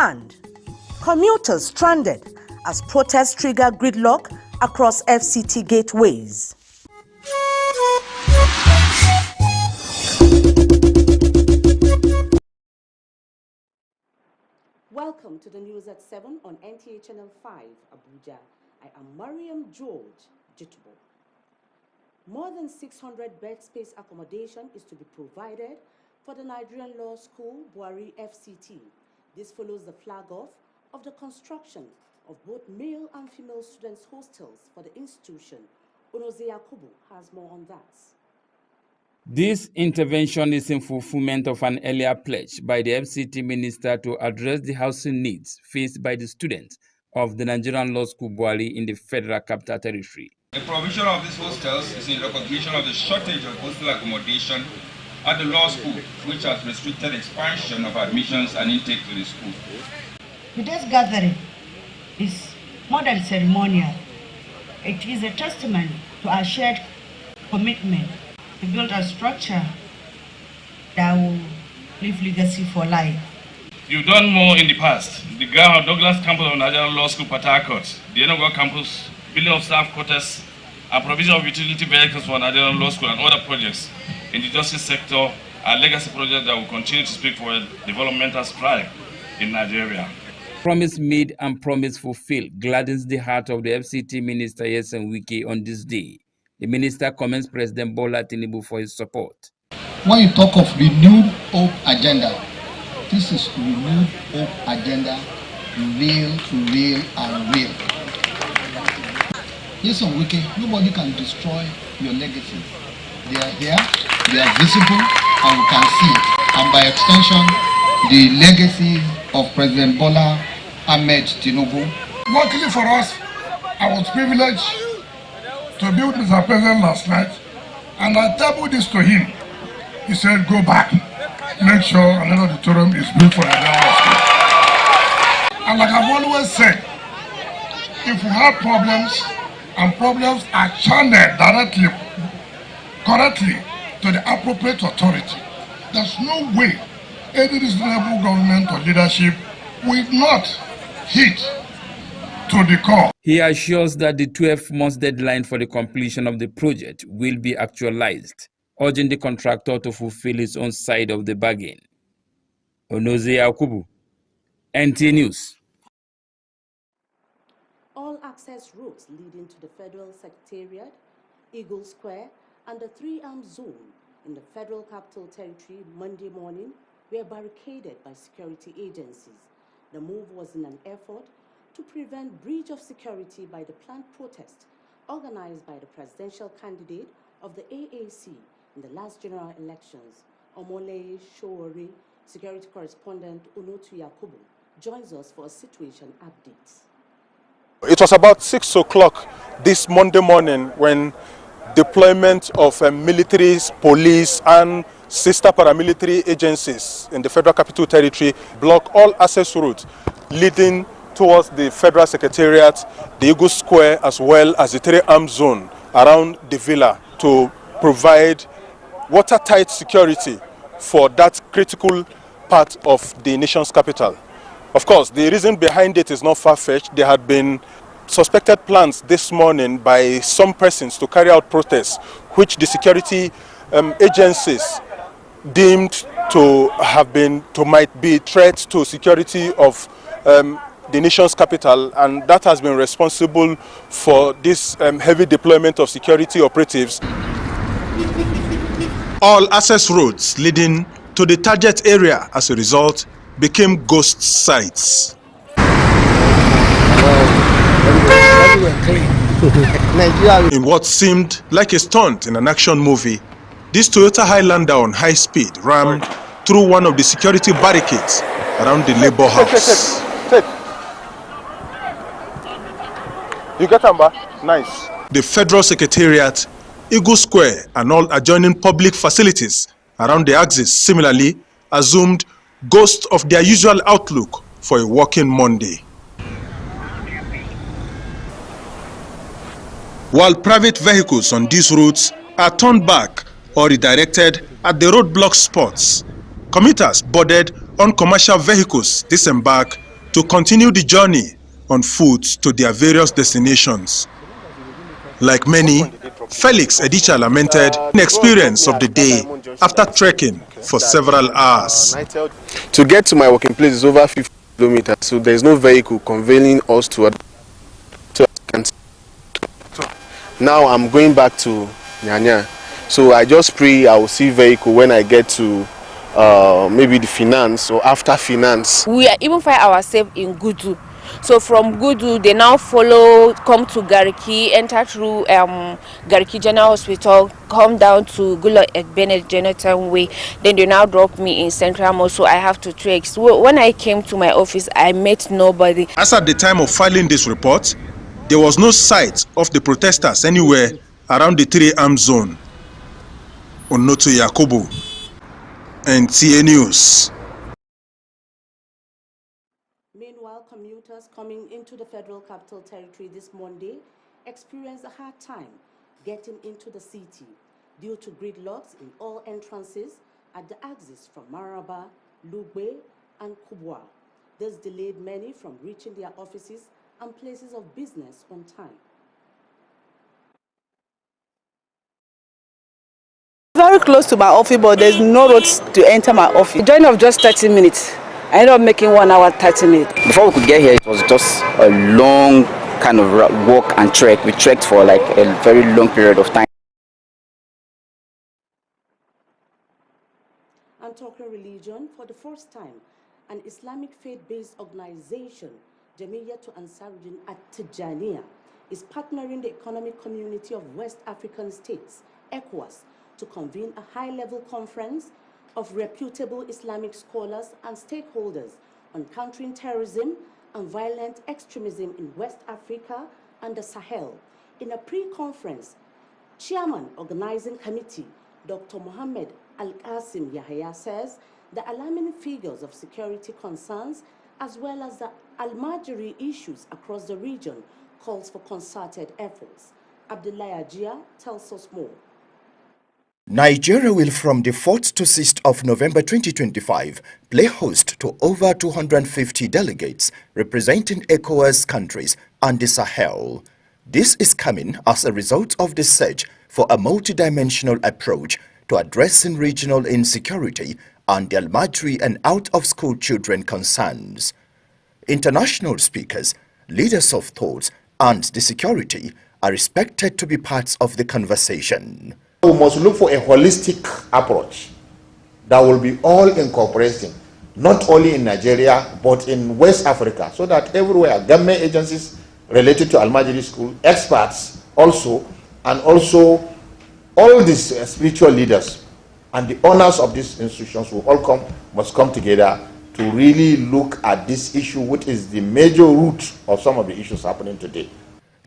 And commuters stranded as protests trigger gridlock across FCT gateways. Welcome to the news at 7 on NTA Channel 5, Abuja. I am Mariam George Jitubo. More than 600 bed space accommodation is to be provided for the Nigerian Law School, Buhari FCT. This follows the flag-off of the construction of both male and female students' hostels for the institution. Onoze Yakubu has more on that. This intervention is in fulfillment of an earlier pledge by the FCT minister to address the housing needs faced by the students of the Nigerian Law School Buhari in the Federal Capital Territory. The provision of these hostels is in recognition of the shortage of hostel accommodation at the law school, which has restricted expansion of admissions and intake to the school. Today's gathering is more than ceremonial. It is a testament to our shared commitment to build a structure that will leave legacy for life. You've done more in the past. The Graham Douglas campus of Nigerian Law School, Port Harcourt, the Enugu campus, building of staff quarters, and provision of utility vehicles for Nigerian Law School and other projects in the justice sector are legacy projects that will continue to speak for a developmental stride in Nigeria. Promise made and promise fulfilled gladdens the heart of the FCT minister Yesen Wike on this day. The minister commends President Bola Tinubu for his support. When you talk of renewed hope agenda, this is renewed hope agenda, real, and real. Yesen Wike, nobody can destroy your legacy. They are here, they are visible, and we can see it. And by extension, the legacy of President Bola Ahmed Tinubu. Luckily for us, I was privileged to be with Mr. President last night, and I tabled this to him. He said, go back, make sure another auditorium is built for Nigerian School. And like I've always said, if we have problems, and problems are channeled correctly to the appropriate authority, there's no way any reasonable government or leadership will not hit to the core. He assures that the 12-month deadline for the completion of the project will be actualized, urging the contractor to fulfill his own side of the bargain. Onoze Yakubu, NTA News. All access routes leading to the Federal Secretariat, Eagle Square, and the Three-Arm Zone in the Federal Capital Territory Monday morning were barricaded by security agencies. The move was in an effort to prevent breach of security by the planned protest organized by the presidential candidate of the AAC in the last general elections. Omole Showore, security correspondent Onotu Yakubu, joins us for a situation update. It was about 6 o'clock this Monday morning when deployment of military, police and sister paramilitary agencies in the Federal Capital Territory blocked all access routes leading towards the Federal Secretariat, the Eagle Square, as well as the Three-Arm Zone around the villa to provide watertight security for that critical part of the nation's capital. Of course, the reason behind it is not far-fetched. There had been suspected plans this morning by some persons to carry out protests, which the security agencies deemed to might be threats to security of the nation's capital, and that has been responsible for this heavy deployment of security operatives. All access roads leading to the target area as a result became ghost sites. In what seemed like a stunt in an action movie, this Toyota Highlander on high speed rammed through one of the security barricades around the Labour House. Take. You get number? Nice. The Federal Secretariat, Eagle Square and all adjoining public facilities around the axis similarly assumed ghosts of their usual outlook for a working Monday. While private vehicles on these routes are turned back or redirected at the roadblock spots, commuters boarded on commercial vehicles disembark to continue the journey on foot to their various destinations. Like many, Felix Edicha lamented the experience of the day after trekking for several hours. To get to my working place is over 50 kilometers, so there is no vehicle conveying us to. Now I'm going back to Nyanya, so I just pray I will see vehicle when I get to maybe the finance or after finance. We even find ourselves in Gudu. So from Gudu, they now follow, come to Gariki, enter through Gariki General Hospital, come down to Gulo Ekbene Jonathan Way. Then they now drop me in Central Mall, so I have to trek. So when I came to my office, I met nobody. As at the time of filing this report, there was no sight of the protesters anywhere around the 3-arm zone. Onoto Yakubu, NTA News. Meanwhile, commuters coming into the Federal Capital Territory this Monday experienced a hard time getting into the city due to gridlocks in all entrances at the axis from Maraba, Lugbe, and Kubwa. This delayed many from reaching their offices and places of business on time. Very close to my office, but there's no roads to enter my office. A journey of just 30 minutes. I ended up making 1 hour, 30 minutes. Before we could get here, it was just a long kind of walk and trek. We trekked for like a very long period of time. And talking religion, for the first time, an Islamic faith-based organization, Jamiyatu Ansaruddin at Tijaniya, is partnering the Economic Community of West African States, ECOWAS, to convene a high-level conference of reputable Islamic scholars and stakeholders on countering terrorism and violent extremism in West Africa and the Sahel. In a pre-conference, Chairman Organizing Committee, Dr. Mohammed Al-Qasim Yahya says the alarming figures of security concerns as well as the Al-Majri issues across the region calls for concerted efforts. Abdullah Ajia tells us more. Nigeria will from the 4th to 6th of November 2025 play host to over 250 delegates representing ECOWAS countries and the Sahel. This is coming as a result of the search for a multidimensional approach to addressing regional insecurity and the Al-Majri and out-of-school children concerns. International speakers, leaders of thought, and the security are expected to be parts of the conversation. We must look for a holistic approach that will be all incorporating, not only in Nigeria, but in West Africa, so that everywhere, government agencies related to Al-Majri School, experts also, and also all these spiritual leaders and the owners of these institutions must come together to really look at this issue, which is the major root of some of the issues happening today.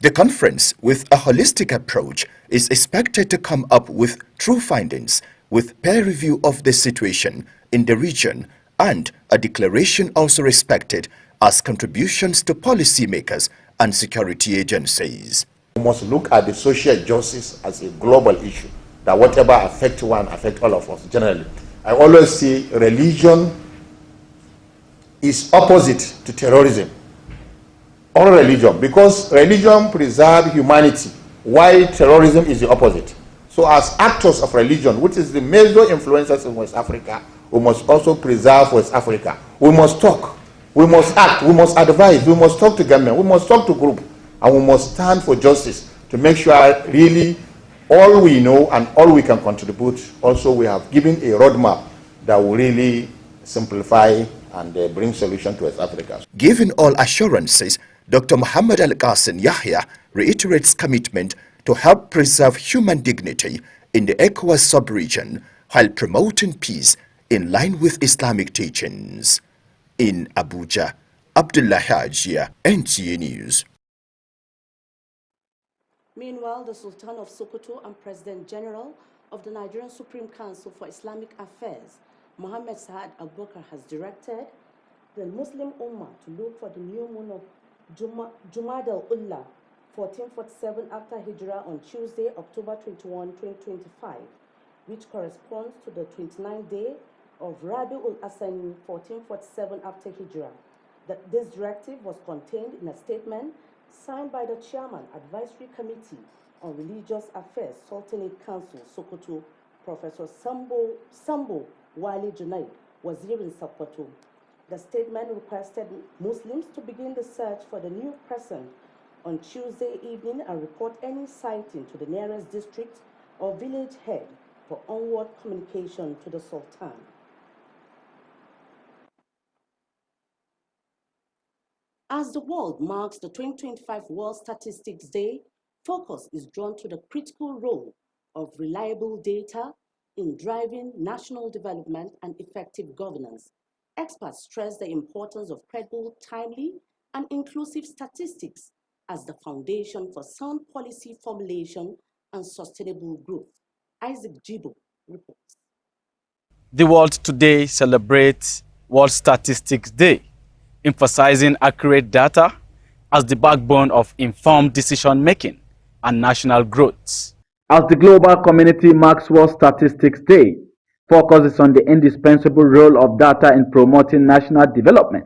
The conference, with a holistic approach, is expected to come up with true findings, with peer review of the situation in the region, and a declaration also expected as contributions to policymakers and security agencies. We must look at the social justice as a global issue, that whatever affects one, affects all of us generally. I always say religion is opposite to terrorism. All religion, because religion preserves humanity, while terrorism is the opposite. So as actors of religion, which is the major influencers in West Africa, we must also preserve West Africa. We must talk, we must act, we must advise, we must talk to government, we must talk to group, and we must stand for justice to make sure really all we know and all we can contribute. Also, we have given a roadmap that will really simplify and bring solution to West Africa. Given all assurances, Dr. Muhammad Al-Qasim Yahya reiterates commitment to help preserve human dignity in the ECOWAS sub-region while promoting peace in line with Islamic teachings. In Abuja, Abdullah Hajia, NTA News. Meanwhile, the Sultan of Sokoto and President General of the Nigerian Supreme Council for Islamic Affairs, Mohammed Saad Abubakar, has directed the Muslim Ummah to look for the new moon of Jumad al-Ula 1447 after Hijrah on Tuesday, October 21, 2025, which corresponds to the 29th day of Rabi ul-Asani 1447 after Hijrah. This directive was contained in a statement signed by the Chairman, Advisory Committee on Religious Affairs, Sultanate Council, Sokoto, Professor Sambo Wali Junaid, Wazir in Sokoto. The statement requested Muslims to begin the search for the new person on Tuesday evening and report any sighting to the nearest district or village head for onward communication to the Sultan. As the world marks the 2025 World Statistics Day, focus is drawn to the critical role of reliable data in driving national development and effective governance. Experts stress the importance of credible, timely, and inclusive statistics as the foundation for sound policy formulation and sustainable growth. Isaac Jibo reports. The world today celebrates World Statistics Day, emphasizing accurate data as the backbone of informed decision-making and national growth. As the global community marks World Statistics Day, focus is on the indispensable role of data in promoting national development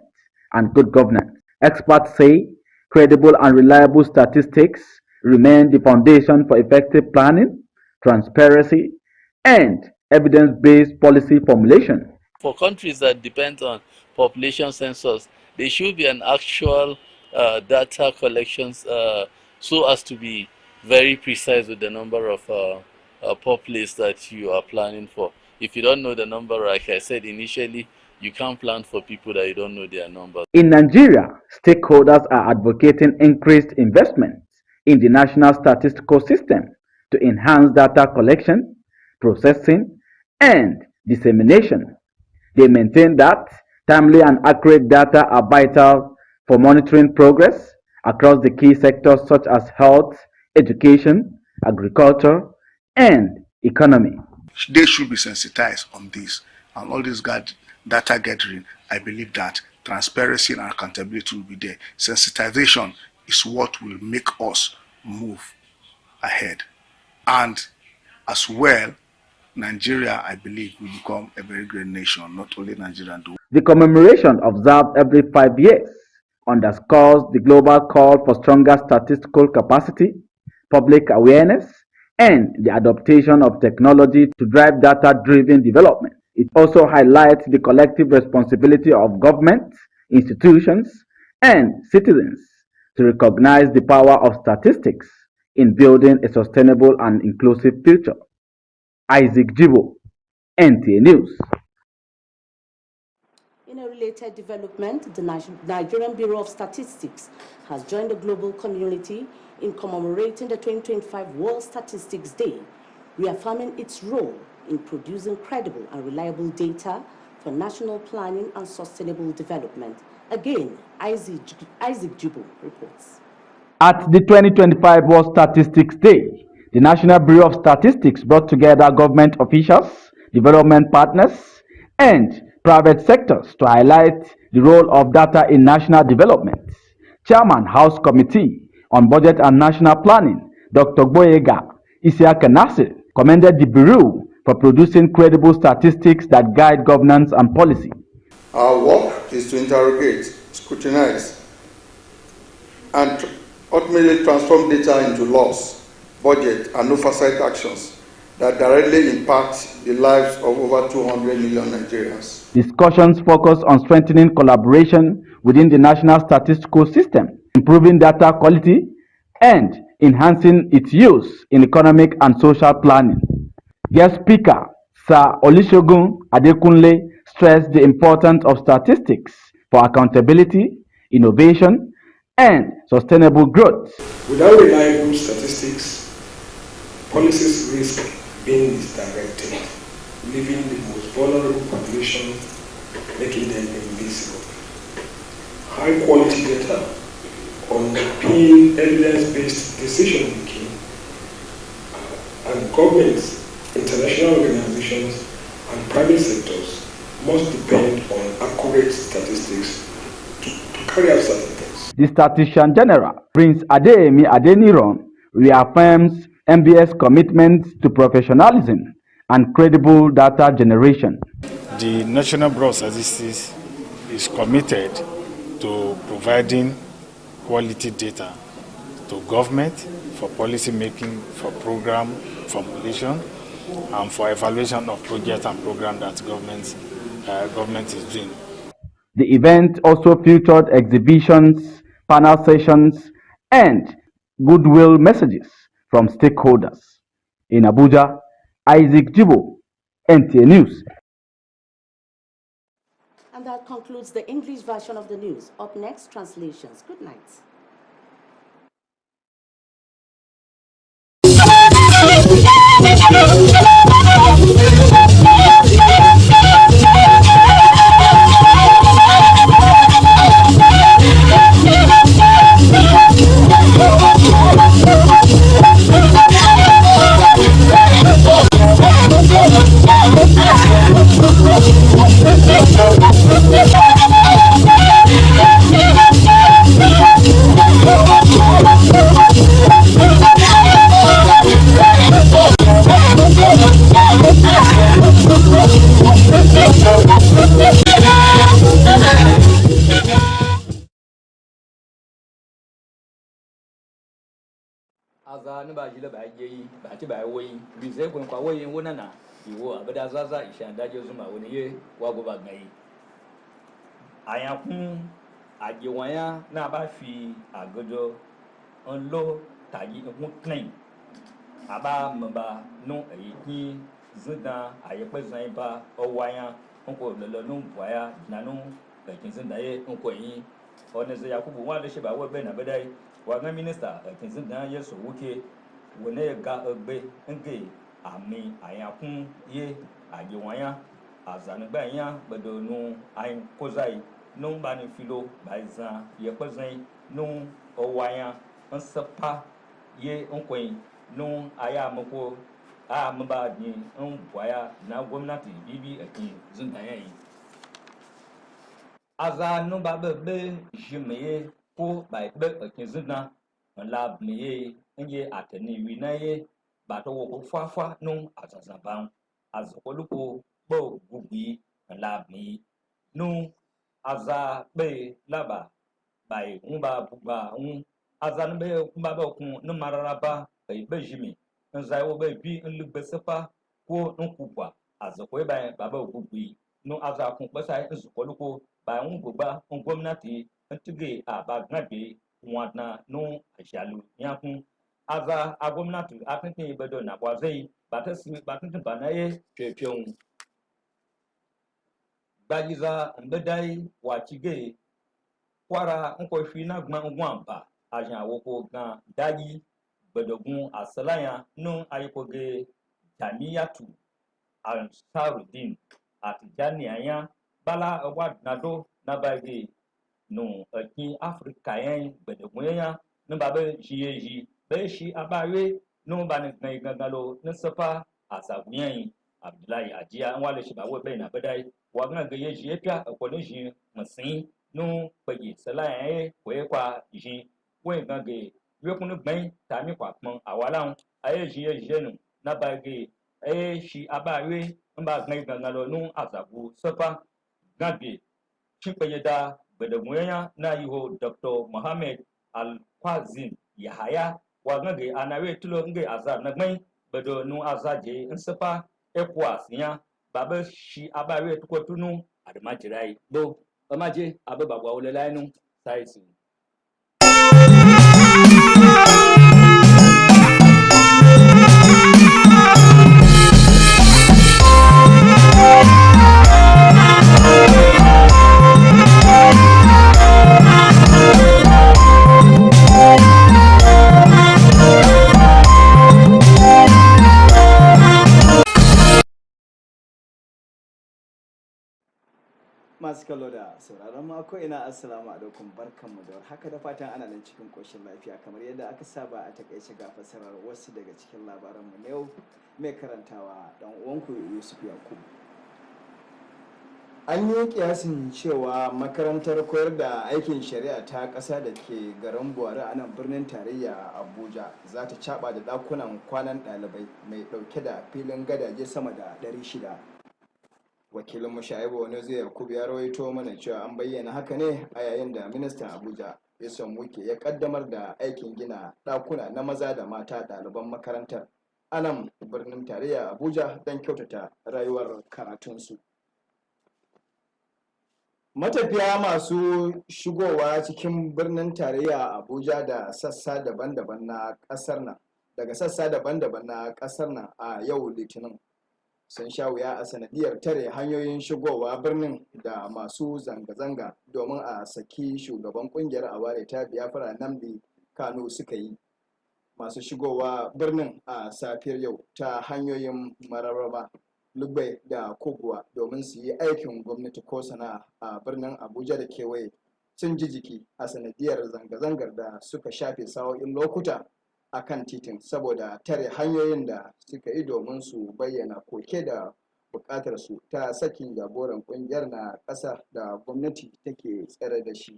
and good governance. Experts say credible and reliable statistics remain the foundation for effective planning, transparency, and evidence-based policy formulation. For countries that depend on population census, there should be an actual data collections so as to be very precise with the number of populace that you are planning for. If you don't know the number, like I said initially, you can't plan for people that you don't know their number. In Nigeria, stakeholders are advocating increased investment in the national statistical system to enhance data collection, processing, and dissemination. They maintain that timely and accurate data are vital for monitoring progress across the key sectors such as health, education, agriculture, and economy. They should be sensitized on this, and all this data gathering. I believe that transparency and accountability will be there. Sensitization is what will make us move ahead, and as well, Nigeria, I believe, will become a very great nation, not only Nigeria. The commemoration observed every 5 years underscores the global call for stronger statistical capacity, public awareness, and the adaptation of technology to drive data-driven development. It also highlights the collective responsibility of governments, institutions, and citizens to recognize the power of statistics in building a sustainable and inclusive future. Isaac Jibo, NTA News. In a related development, the Nigerian Bureau of Statistics has joined the global community in commemorating the 2025 World Statistics Day, reaffirming its role in producing credible and reliable data for national planning and sustainable development. Again, Isaac Jibo reports. At the 2025 World Statistics Day, the National Bureau of Statistics brought together government officials, development partners, and private sectors to highlight the role of data in national development. Chairman House Committee on Budget and National Planning, Dr. Boyega Isiaka Nasir, commended the Bureau for producing credible statistics that guide governance and policy. Our work is to interrogate, scrutinize, and ultimately transform data into laws, budget, and oversight actions that directly impact the lives of over 200 million Nigerians. Discussions focus on strengthening collaboration within the national statistical system, improving data quality, and enhancing its use in economic and social planning. Guest speaker, Sir Olusegun Adekunle, stressed the importance of statistics for accountability, innovation, and sustainable growth. Without reliable statistics, policies risk being misdirected, leaving the most vulnerable population, making them invisible. High quality data underpin evidence-based decision making, and governments, international organizations, and private sectors must depend on accurate statistics to carry out certain things. The Statistician General, Prince Adeyemi Adeniran, reaffirms MBS commitment to professionalism and credible data generation. The National Bureau of Statistics is committed to providing quality data to government for policy making, for program formulation, and for evaluation of projects and programs that government is doing. The event also featured exhibitions, panel sessions, and goodwill messages from stakeholders. In Abuja, Isaac Jibo, NTA News. And that concludes the English version of the news. Up next, translations. Good night. Aza ne ba jile ba yeyi ba ti ba woyi bize ko kwa woyi wona na iwo abada zaza ishanda je zuma woni ye wa go ba gbai ayankun ajewanya na ba fi agodo onlo tayi nkun clean aba mba no eyi zinda ayepe zan ba owaya nko lolo nu bwaya nanu ekin zinda ye nko yin oneze yakubu wa le se ba wo be na bedai wa minister ekin zinda ye so wuke wone ga egbe nge ami ayankun ye ajewanya azanugba yan gbedo nu ayin kozai nu ba ni filo ba zan yepe zan nu owaya nsepa ye nko yin nun aya mako a maba ni bwaya na gwamnati bibi ake zunta yayi aza nun ba be jimeye ko ba be ake zunna la meye nje atani winaye ba to wo fafa nun azazan ban azokoluko bo gugi la mi nun aza be laba bai ba buba aza be ba kun nun mararaba bai be jimi nzai wo be bi nlugbe sepa ko nkugba azokwe ba baba ogugbi no aza kun pesa nzukoluko ba ngugba gwamnati ntige aba gnabe wana no ashalu yakun aza a gwamnati atintin bedo na bwazai batasi batintin banaye twetwen gbajiza mbedai wachige kwara nkohwi na gma ngwamba ajan woko gan dayi gbedogun asalaya no ayikoge jamiyatu ansarudin atijani anya bala wadnado nabage no ekin afrika yen gbedogun yan no babe jiyeji be shi abawe no bani gangalo no sepa asabuyan abdullahi ajia wale shi bawe be na bedai wagna ge yeji epia ekoneji masin no pegi salaya e kwa ji wen gange wekunu gben tami kwa pon awalan aye jiye jenu na bage shi abawe mba gben gangalo no azabu sepa gange chipeyeda gbedogun na yiho Dr. Mohammed Al-Kwazin Yahaya wagage anawe tulo nge azar na gben bedo nu azaje nsepa ekwa sinya baba shi abawe tukotunu admajirai bo omaje ababagwa olelainu saisi masu kallo da sauraron mako ina assalamu alaikum barkanmu da haka da fatan ana nan cikin koshin lafiya kamar yadda aka saba a takaice ga fasarar wasu daga cikin labaranmu na yau mai karantawa dan uwanku Yusuf Yakubu. An yi kiyasin cewa makarantar koyar da aikin shari'a ta ƙasa da ke garin Buhari a nan birnin tarayya Abuja za ta caɓa da ɗakunan kwanan ɗalibai mai ɗauke da filin gadaje sama da 600. Wakilin Mushaibu wani zai Yakubu ya rawaito mana cewa an bayyana haka ne a yayin da ministan Abuja Yason Wike ya kaddamar da aikin gina ɗakuna na maza da mata ɗaliban makarantar a nan birnin tarayya Abuja don kyautata rayuwar karatunsu. Matafiya masu shigowa cikin birnin tarayya Abuja da sassa daban-daban na ƙasar nan daga sassa daban-daban na ƙasar nan a yau Litinin sun sha wuya a sanadiyar tare hanyoyin shigowa birnin da masu zanga-zanga domin a saki shugaban kungiyar aware ta Biafra Nnamdi Kanu suka yi. Masu shigowa birnin a safiyar yau ta hanyoyin Mararaba, Lugbe da Kubwa domin su yi aikin gwamnati ko sana'a a birnin Abuja da kewaye sun ji jiki a sanadiyar zanga-zangar da suka shafe sa'o'in lokuta a kan titin saboda tare hanyoyin da suka yi domin su bayyana koke da bukatar su ta sakin jagoran kungiyar na ƙasa da gwamnati take tsare da shi.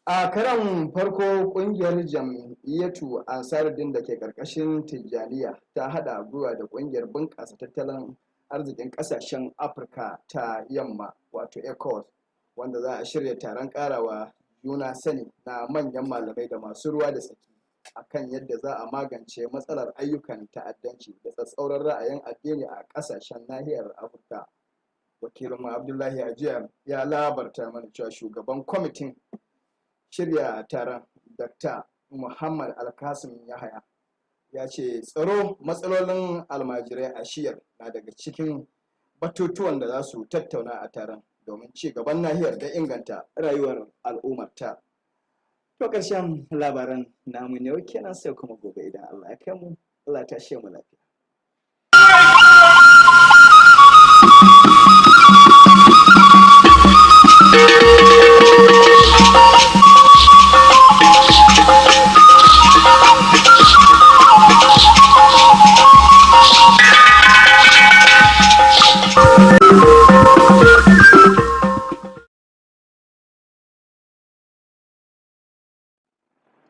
A karan farko kungiyar jam'iyyatu Ansaruddin da ke karkashin Tijjaniya ta hada gwiwa da kungiyar bunƙasa tattalin arzikin ƙasashen Afirka ta yamma wato ECOWAS wanda za a shirya taron ƙarawa juna sani na manyan malamai da masu ruwa da tsaki akan yadda za a magance matsalar ayyukan ta'addanci da tsatsauran ra'ayin addini a ƙasashen nahiyar Afirka. Wakilin Abdullahi Ajiya ya labarta mana cewa shugaban kwamitin shirya taron Dr. Muhammad Alkasim Yahaya ya ce tsaro matsalolin almajirai a shiyar na daga cikin batutuwan da za su tattauna a taron domin ci gaban nahiyar da inganta rayuwar al'ummarta. To ƙarshen labaran namu ne kenan sai kuma gobe idan Allah ya kai mu, Allah ta shi mu lafiya.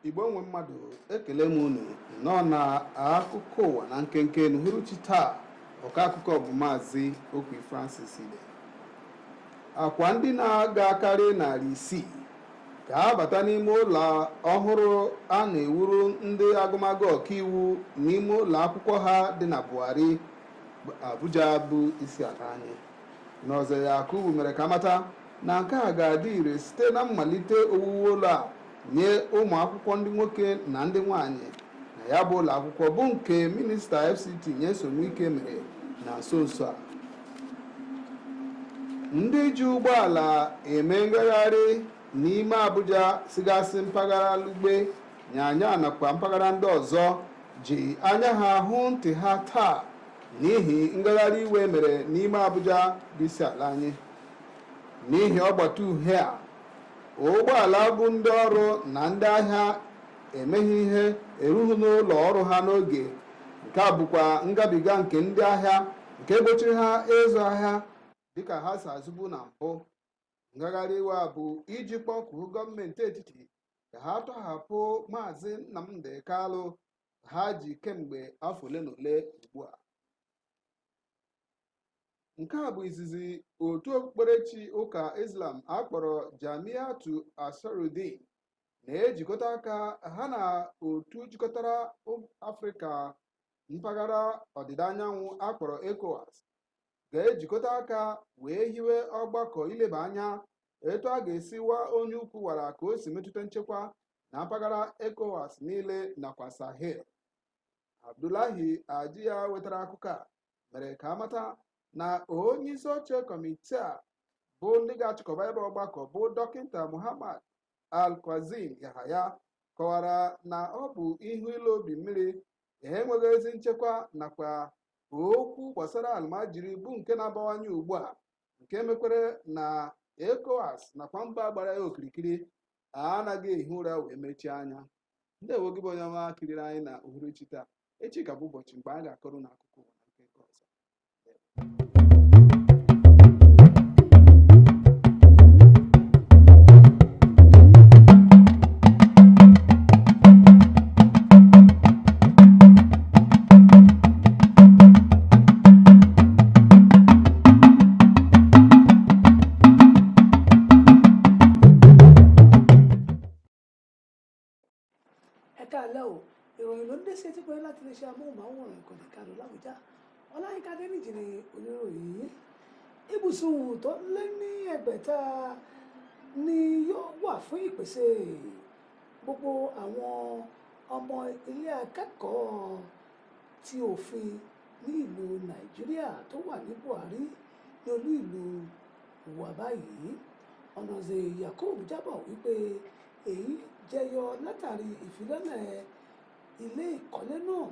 Igbo nwe mmadụ ekele m unu nọ na akụkọ ụwa na nkenke n'uhuruchi taa. Ọka akụkọ bụ Maazị Okwi Francis Ide. Akwa ndị na-aga karị 600 ga-abata n'ime ụlọ ọhụrụ a na-ewuru ndị agụmagụ ọkaiwu n'ime ụlọ akwụkwọ ha dị na Buhari Abuja bụ isi ala anyị. N'ọzọ ya Yakubu mere ka mata na nke a ga-adị ire site na mmalite owuwe ụlọ a nye ụmụ akwụkwọ ndị nwoke na ndị nwanyị na ya bụ ụlọ akwụkwọ bụ nke minista FCT Nyesom Wike mere na nso nso a. Ndị ji ụgbọala eme ngagharị n'ime Abuja sigasị mpaghara Lugbe, Nyanya nakwa mpaghara ndị ọzọ ji anya ha hụ ntị ha taa n'ihi ngagharị iwe mere n'ime Abuja bụ isi ala anyị. N'ihi ọgbata uhie a, ụgbọala bụ ndị ọrụ na ndị ahịa emeghị ihe erughị n'ụlọ ọrụ ha n'oge. Nke a bụkwa ngabiga nke ndị ahịa nke gbochiri ha ịzụ ahịa dịka ha si azụbu na mbụ. Ngagharị iwe a bụ iji kpọkuo gọọmenti etiti ka ha tọhapụ Maazị Nnamdi Kalụ ha ji kemgbe afọ ole na ole ugbu a. Nke a bụ izizi otu okpukperechi ụka Islam akpọrọ Jamiatu Ansarudeen na-ejikọta aka ha na otu jikọtara Afrịka mpaghara ọdịda anyanwụ akpọrọ ECOWAS ga-ejikọta aka wee hiwe ọgbakọ ileba anya etu a ga-esi wa onye ukwu wara ka o si metụta nchekwa na mpaghara ECOWAS niile nakwa Sahel. Abdullahi Ajiya wetara akụkọ a mere ka amata na onye isi oche kọmitii a bụ ndị ga-achịkọba ebe ọgbakọ bụ Dọkịta Muhammad Al-Kwazim Yahaya kọwara na ọ bụ ihu ilu obi mmiri enweghị ezi nchekwa nakwa okwu gbasara almajiri bụ nke na-abawanye ugbu a nke mekwere na ECOWAS nakwa mba gbara ya okirikiri anaghị ehi ụra wee mechie anya. Ndị ewogi bụ onye ọma kiriri anyị na uhuruchi taa. Echi ka bụ ụbọchị mgbe a ga-akọrọ n'akụkụ ụwa na nke ọzọ. sí etí pẹ̀lú láti lè ṣe amóhùnmáwòrán ìkànnì Karùn l'Àbújá. Ọláyínká Adéníjì ni oníròyìn. Ibùsùn tó lé ní ẹgbẹ̀ta ni yóò wà fún ìpèsè gbogbo àwọn ọmọ ilé akẹ́kọ̀ọ́ ti òfin ní ìlú Nàìjíríà tó wà ní Buhari ní olú ìlú wa báyìí. Ọ̀nàzè Yakubu jábọ̀ wípé èyí jẹyọ látàrí ìfilọ́lẹ̀ ilé ìkọ́lé náà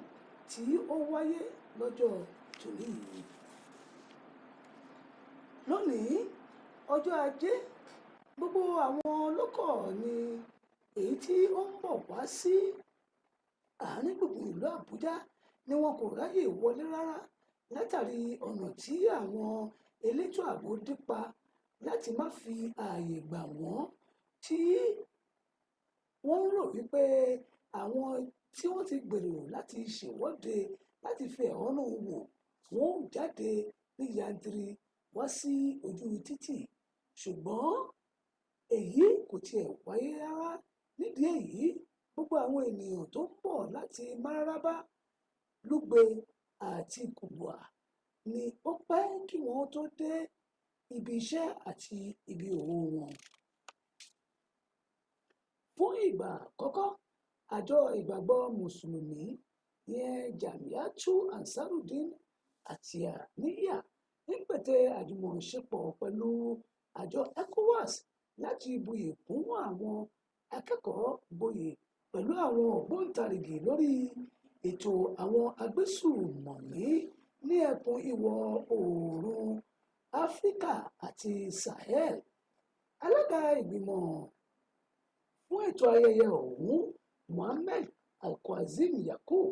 tí ó wáyé lọ́jọ́ tòní yìí. Lónìí ọjọ́ Ajé, gbogbo àwọn ọlọ́kọ̀ ni èyí tí ó ń bọ̀ wá sí àárín gbùngbùn ìlú Àbújá ni wọn kò ráyè wọlé rárá látàrí ọ̀nà tí àwọn elétò ààbò dípa láti má fi ààyè gbà wọ́n, tí wọ́n ń rò wípé àwọn tí wọ́n ti gbèrò láti ṣèwọ́de láti fi ẹ̀hónú wò wọ́n ó jáde ní yantiri wá sí ojú títì, ṣùgbọ́n èyí kò tiẹ̀ wáyé rárá. Nídìí èyí, gbogbo àwọn ènìyàn tó ń bọ̀ láti Mararaba, Lugbe àti Kubwa ni ó pẹ́ kí wọ́n tó dé ibi iṣẹ́ àti ibi òwò wọn. Fún ìgbà àkọ́kọ́, àjọ ìgbàgbọ́ Mùsùlùmí ìyẹn Jamiatu Ansarudeen Atiyaniya ń pète àjùmọ̀ṣepọ̀ pẹ̀lú àjọ ECOWAS láti buyì kún àwọn akẹ́kọ̀ọ́ gboyè pẹ̀lú àwọn ògbóǹtarìgì lórí ètò àwọn agbésùmọ̀mí ní ẹkùn ìwọ̀ oòrùn Áfíríkà àti Sahel. Alága ìgbìmọ̀ fún ètò ayẹyẹ ọ̀hún, Mohammed Al-Kwazim Yakub,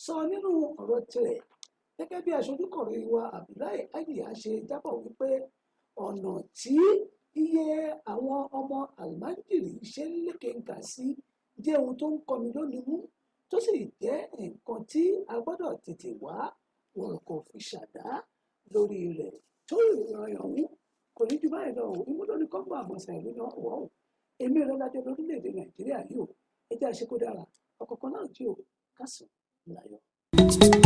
sọ nínú ọ̀rọ̀ tirẹ̀ gẹ́gẹ́ bí aṣojúkọ̀ròyìn wa Abdullahi Ayiya ṣe jábọ̀ wípé ọ̀nà tí iye àwọn ọmọ Almajiri ṣe ń lékenkà sí jẹ́ ohun tó ń kọmi lóminú, tó sì jẹ́ nǹkan tí a gbọ́dọ̀ tètè wá wọn kò fi ṣàdá lórí rẹ̀. Tó ìròyìn ọ̀hún kò ní ju báyìí lọ, ìmúlò ní kọ́ńbà àmọ̀sán ìlú náà wọ̀ ọ́. Èmi ìrọ̀lájọ lórílẹ̀‐èdè Nàìjíríà yìí ó, ẹ jẹ́ àṣekó dára, ọ̀kọ̀ọ̀kan náà jí o, kásùn láyọ̀.